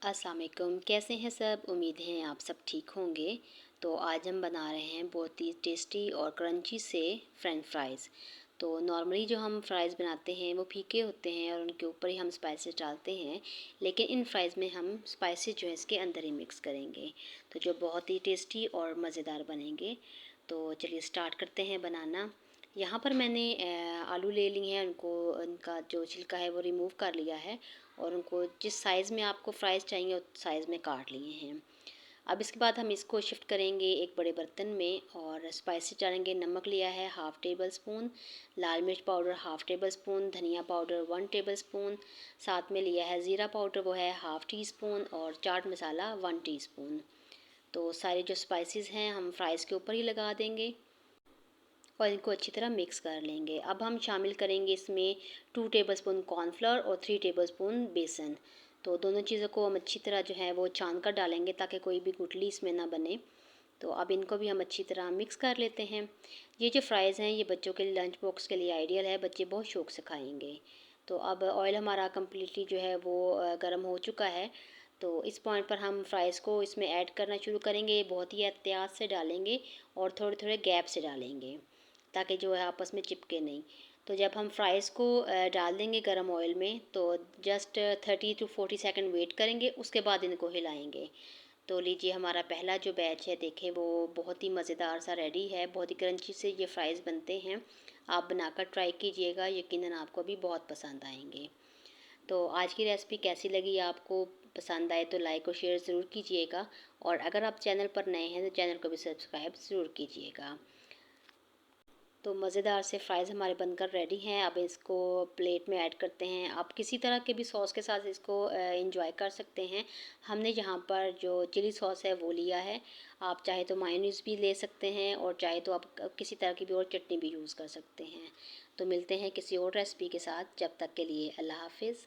अस्सलाम वालेकुम, कैसे हैं सब। उम्मीद है आप सब ठीक होंगे। तो आज हम बना रहे हैं बहुत ही टेस्टी और क्रंची से फ्रेंच फ्राइज़। तो नॉर्मली जो हम फ्राइज़ बनाते हैं वो फीके होते हैं और उनके ऊपर ही हम स्पाइसेस डालते हैं, लेकिन इन फ्राइज़ में हम स्पाइसेस जो है इसके अंदर ही मिक्स करेंगे, तो जो बहुत ही टेस्टी और मज़ेदार बनेंगे। तो चलिए स्टार्ट करते हैं बनाना। यहाँ पर मैंने आलू ले लिए हैं, उनको उनका जो छिलका है वो रिमूव कर लिया है और उनको जिस साइज़ में आपको फ्राइज़ चाहिए उस साइज़ में काट लिए हैं। अब इसके बाद हम इसको शिफ्ट करेंगे एक बड़े बर्तन में और स्पाइसेस डालेंगे। नमक लिया है हाफ़ टेबल स्पून, लाल मिर्च पाउडर हाफ़ टेबल स्पून, धनिया पाउडर 1 टेबल स्पून, साथ में लिया है ज़ीरा पाउडर वो है हाफ़ टी स्पून और चाट मसाला 1 टीस्पून। तो सारे जो स्पाइसेस हैं हम फ्राइज़ के ऊपर ही लगा देंगे और इनको अच्छी तरह मिक्स कर लेंगे। अब हम शामिल करेंगे इसमें 2 टेबलस्पून कॉर्नफ्लोर और 3 टेबलस्पून बेसन। तो दोनों चीज़ों को हम अच्छी तरह जो है वो छान कर डालेंगे ताकि कोई भी गुठली इसमें ना बने। तो अब इनको भी हम अच्छी तरह मिक्स कर लेते हैं। ये जो फ्राइज़ हैं ये बच्चों के लिए लंच बॉक्स के लिए आइडियल है, बच्चे बहुत शौक़ से खाएँगे। तो अब ऑयल हमारा कम्प्लीटली जो है वो गर्म हो चुका है। तो इस पॉइंट पर हम फ्राइज़ को इसमें ऐड करना शुरू करेंगे। बहुत ही एहतियात से डालेंगे और थोड़े-थोड़े गैप से डालेंगे ताकि जो है आपस में चिपके नहीं। तो जब हम फ्राइज़ को डाल देंगे गरम ऑयल में तो जस्ट 30 टू 40 सेकंड वेट करेंगे, उसके बाद इनको हिलाएंगे। तो लीजिए हमारा पहला जो बैच है देखें वो बहुत ही मज़ेदार सा रेडी है। बहुत ही क्रंची से ये फ्राइज़ बनते हैं। आप बनाकर ट्राई कीजिएगा, यकीनन आपको भी बहुत पसंद आएंगे। तो आज की रेसिपी कैसी लगी आपको, पसंद आए तो लाइक और शेयर ज़रूर कीजिएगा और अगर आप चैनल पर नए हैं तो चैनल को भी सब्सक्राइब ज़रूर कीजिएगा। तो मज़ेदार से फ्राइज़ हमारे बनकर रेडी हैं। अब इसको प्लेट में ऐड करते हैं। आप किसी तरह के भी सॉस के साथ इसको एंजॉय कर सकते हैं। हमने यहाँ पर जो चिली सॉस है वो लिया है। आप चाहे तो मायोनीज़ भी ले सकते हैं और चाहे तो आप किसी तरह की भी और चटनी भी यूज़ कर सकते हैं। तो मिलते हैं किसी और रेसिपी के साथ, जब तक के लिए अल्लाह हाफ़िज़।